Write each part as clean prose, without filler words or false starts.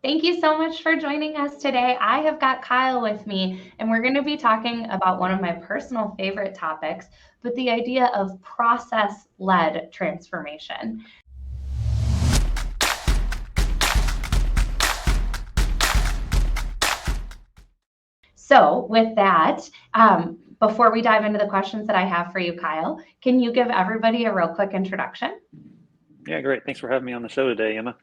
Thank you so much for joining us today. I have got Kyle with me, and we're going to be talking about one of my personal favorite topics, but the idea of process-led transformation. So with that, before we dive into the questions that I have for you, Kyle, can you give everybody a real quick introduction? Yeah, great. Thanks for having me on the show today, Emma.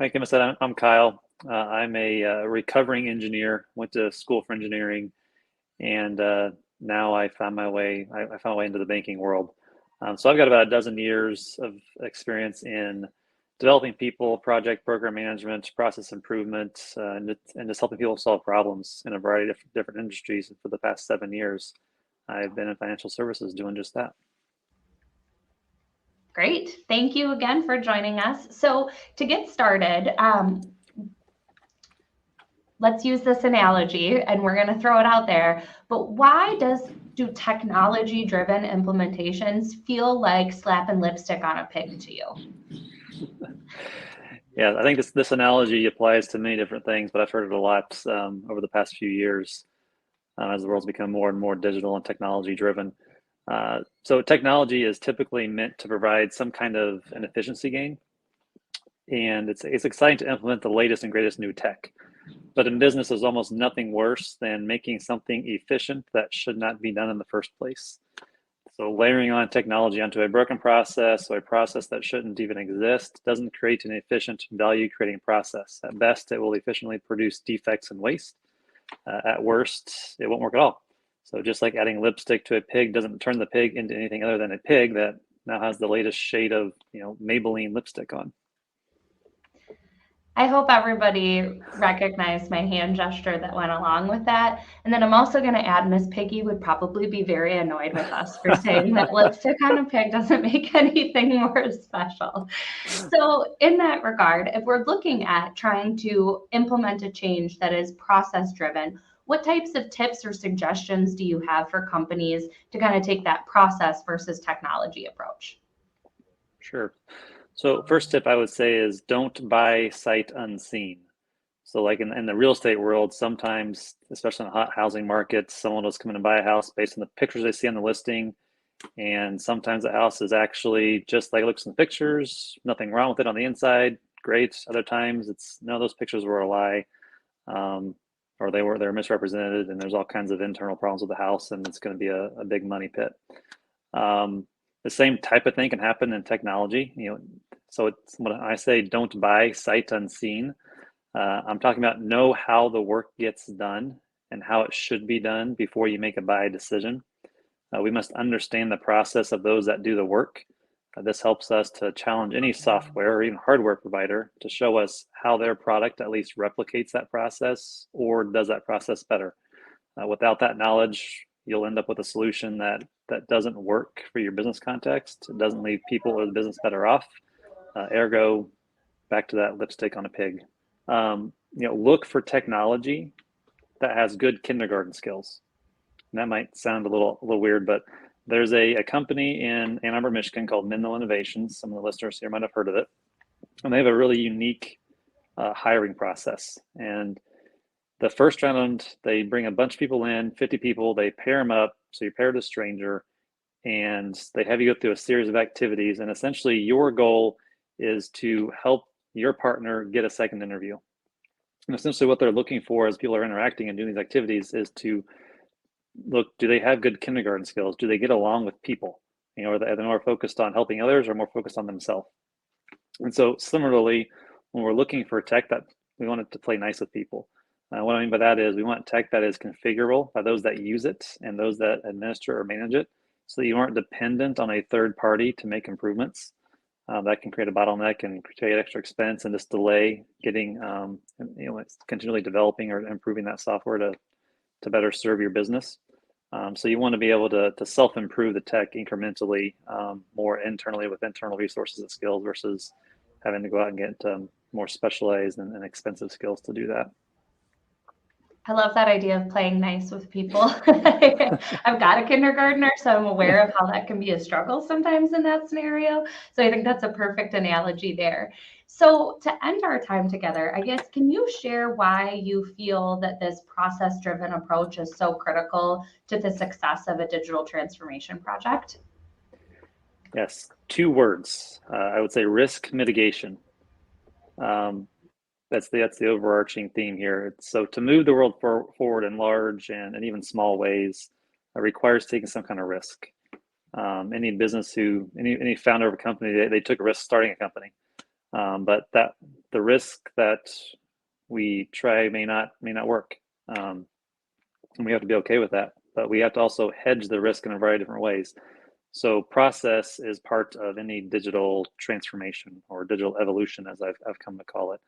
Like Emma said, I'm Kyle. I'm a recovering engineer, went to school for engineering, and now I found my way. I found my way into the banking world. So I've got about a dozen years of experience in developing people, project program management, process improvement, and just helping people solve problems in a variety of different industries. And for the past 7 years, I've been in financial services doing just that. Great. Thank you again for joining us. So to get started, let's use this analogy and we're going to throw it out there. But why do technology driven implementations feel like slapping lipstick on a pig to you? Yeah, I think this analogy applies to many different things, but I've heard it a lot over the past few years as the world's become more and more digital and technology driven. So technology is typically meant to provide some kind of an efficiency gain, and it's exciting to implement the latest and greatest new tech. But in business, there's almost nothing worse than making something efficient that should not be done in the first place. So layering on technology onto a broken process or a process that shouldn't even exist doesn't create an efficient value creating process. At best, it will efficiently produce defects and waste. At worst, it won't work at all. So just like adding lipstick to a pig doesn't turn the pig into anything other than a pig that now has the latest shade of Maybelline lipstick on. I hope everybody recognized my hand gesture that went along with that. And then I'm also going to add Miss Piggy would probably be very annoyed with us for saying that lipstick on a pig doesn't make anything more special. So, in that regard, if we're looking at trying to implement a change that is process driven, what types of tips or suggestions do you have for companies to kind of take that process versus technology approach? Sure. So first tip I would say is don't buy sight unseen. So like in the real estate world, sometimes, especially in the hot housing market, someone will come in and buy a house based on the pictures they see on the listing. And sometimes the house is actually just like it looks in the pictures, nothing wrong with it on the inside. Great. Other times it's no, those pictures were a lie. Or they're misrepresented and there's all kinds of internal problems with the house and it's going to be a big money pit. Um, the same type of thing can happen in technology. So it's when I say don't buy sight unseen, I'm talking about know how the work gets done and how it should be done before you make a buy decision. We must understand the process of those that do the work. This helps us to challenge any software or even hardware provider to show us how their product at least replicates that process or does that process better. Without that knowledge, you'll end up with a solution that doesn't work for your business context. It doesn't leave people or the business better off. Ergo, back to that lipstick on a pig. Look for technology that has good kindergarten skills. And that might sound a little weird, but there's a company in Ann Arbor, Michigan called Menlo Innovations. Some of the listeners here might have heard of it. And they have a really unique hiring process. And the first round, they bring a bunch of people in, 50 people, they pair them up. So you're paired with a stranger and they have you go through a series of activities. And essentially your goal is to help your partner get a second interview. And essentially what they're looking for as people are interacting and doing these activities is to look, do they have good kindergarten skills? Do they get along with people? Are they more focused on helping others or more focused on themselves? And so similarly, when we're looking for tech, that we want it to play nice with people. What I mean by that is we want tech that is configurable by those that use it and those that administer or manage it, so that you aren't dependent on a third party to make improvements. That can create a bottleneck and create extra expense and just delay getting, it's continually developing or improving that software to better serve your business. So you want to be able to self-improve the tech incrementally, more internally with internal resources and skills versus having to go out and get more specialized and expensive skills to do that. I love that idea of playing nice with people. I've got a kindergartner, so I'm aware of how that can be a struggle sometimes in that scenario. So I think that's a perfect analogy there. So to end our time together, I guess, can you share why you feel that this process-driven approach is so critical to the success of a digital transformation project? Yes, two words. I would say risk mitigation. Um, that's the overarching theme here. So to move the world forward in large and even small ways requires taking some kind of risk. Any business any founder of a company, they took a risk starting a company, but that the risk that we try may not work, and we have to be okay with that. But we have to also hedge the risk in a variety of different ways. So process is part of any digital transformation or digital evolution, as I've come to call it.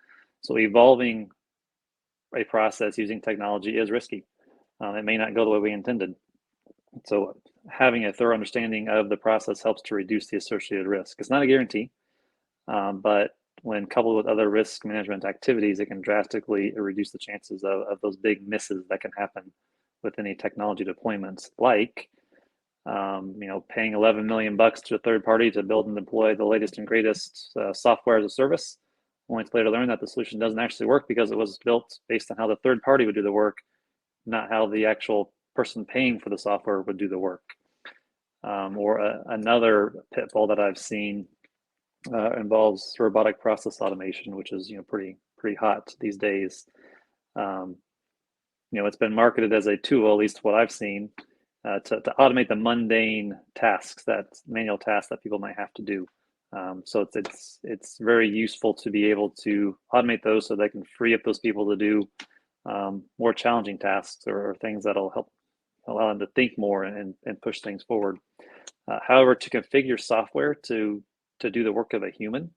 So evolving a process using technology is risky. It may not go the way we intended. So having a thorough understanding of the process helps to reduce the associated risk. It's not a guarantee, but when coupled with other risk management activities, it can drastically reduce the chances of those big misses that can happen with any technology deployments, like paying 11 million bucks to a third party to build and deploy the latest and greatest software as a service, only to later learn that the solution doesn't actually work because it was built based on how the third party would do the work, not how the actual person paying for the software would do the work. Another pitfall that I've seen involves robotic process automation, which is pretty hot these days. It's been marketed as a tool, at least what I've seen, to automate the mundane manual tasks that people might have to do. So it's very useful to be able to automate those so they can free up those people to do more challenging tasks or things that'll help allow them to think more and push things forward. However, to configure software to do the work of a human,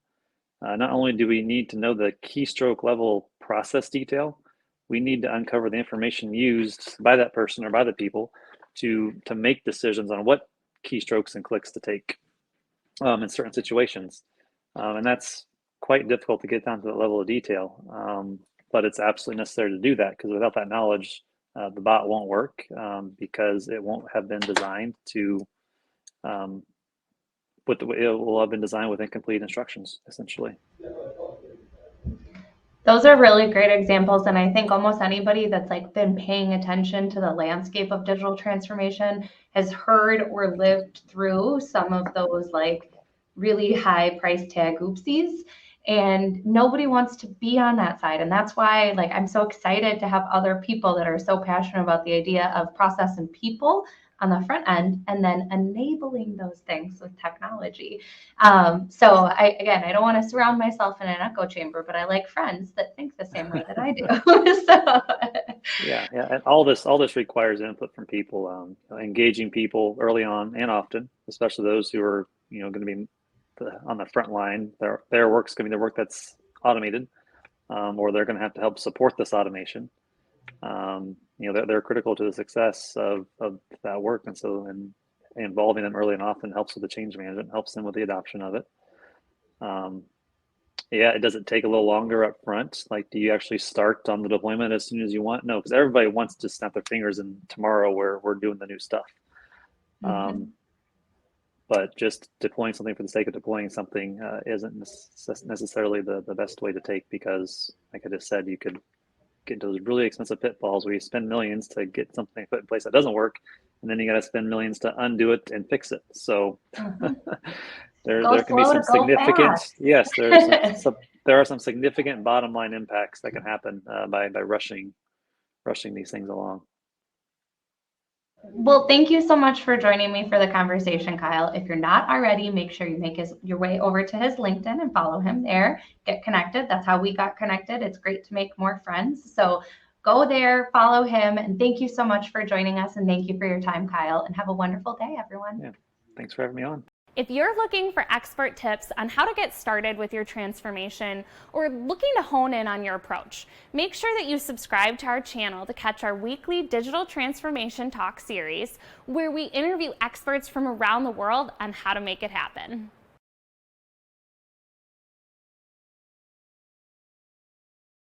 not only do we need to know the keystroke level process detail, we need to uncover the information used by that person or by the people to make decisions on what keystrokes and clicks to take in certain situations. And that's quite difficult to get down to that level of detail. But it's absolutely necessary to do that, because without that knowledge, the bot won't work, because it won't have been designed to it will have been designed with incomplete instructions, essentially. Those are really great examples. And I think almost anybody that's been paying attention to the landscape of digital transformation has heard or lived through some of those really high price tag oopsies. And nobody wants to be on that side. And that's why I'm so excited to have other people that are so passionate about the idea of process and people on the front end, and then enabling those things with technology. So I don't want to surround myself in an echo chamber, but I like friends that think the same way that I do. Yeah, and all this requires input from people, engaging people early on and often, especially those who are going to be on the front line. Their work's going to be the work that's automated, or they're going to have to help support this automation. They're critical to the success of that work, and so involving them early and often helps with the change management, helps them with the adoption of it. It doesn't take a little longer up front. Do you actually start on the deployment as soon as you want? No, because everybody wants to snap their fingers and tomorrow we're doing the new stuff. Mm-hmm. But just deploying something for the sake of deploying something isn't necessarily the best way to take, because, like I just said, you could get those really expensive pitfalls where you spend millions to get something put in place that doesn't work, and then you got to spend millions to undo it and fix it. So there can be some significant there are some significant bottom line impacts that can happen by rushing these things along. Well, thank you so much for joining me for the conversation, Kyle. If you're not already, make sure you make your way over to his LinkedIn and follow him there. Get connected. That's how we got connected. It's great to make more friends. So go there, follow him, and thank you so much for joining us. And thank you for your time, Kyle. And have a wonderful day, everyone. Yeah, thanks for having me on. If you're looking for expert tips on how to get started with your transformation, or looking to hone in on your approach, make sure that you subscribe to our channel to catch our weekly Digital Transformation Talk series, where we interview experts from around the world on how to make it happen.